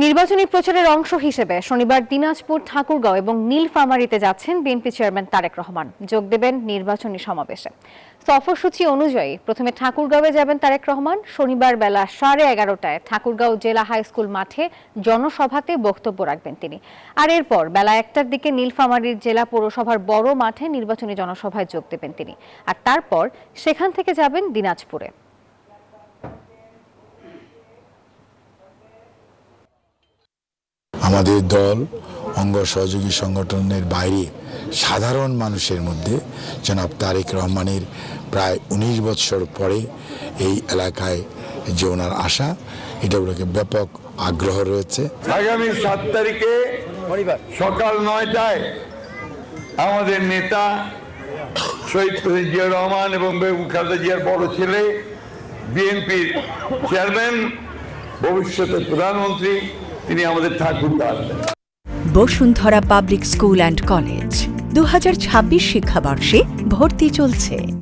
নির্বাচনী প্রচারের অংশ হিসেবে শনিবার দিনাজপুর, ঠাকুরগাঁও এবং নীলফামারীতে যাচ্ছেন বিএনপি চেয়ারম্যান তারেক রহমান। যোগ দেবেন নির্বাচনী সমাবেশে। সফরসূচি অনুযায়ী প্রথমে ঠাকুরগাঁওয়ে যাবেন তারেক রহমান। শনিবার বেলা 11:30টায় ঠাকুরগাঁও জেলা হাই স্কুল মাঠে জনসভাতে বক্তব্য রাখবেন তিনি। আর এরপর বেলা 1টার দিকে নীলফামারীর জেলা পৌরসভার বড় মাঠে নির্বাচনী জনসভায় যোগ দেবেন তিনি। আর তারপর সেখান থেকে যাবেন দিনাজপুরে। আমাদের দল অঙ্গ সহযোগী সংগঠনের বাইরে সাধারণ মানুষের মধ্যে জনাব তারেক রহমানের প্রায় 19 বছর পরে এই এলাকায় যে ওনার আসা, এটা ওনাকে ব্যাপক আগ্রহ রয়েছে। আগামী 7 তারিখে সকাল 9টায় আমাদের নেতা শহীদ প্রেসিডেন্ট জিয়াউর রহমান এবং বেগম খালেদা জিয়ার বড় ছেলে, বিএনপির চেয়ারম্যান, ভবিষ্যতের প্রধানমন্ত্রী, তিনি আমাদের ঠাকুরগাঁও আসবেন। Bashundhara public school and college 2026 শিক্ষাবর্ষে ভর্তি চলছে।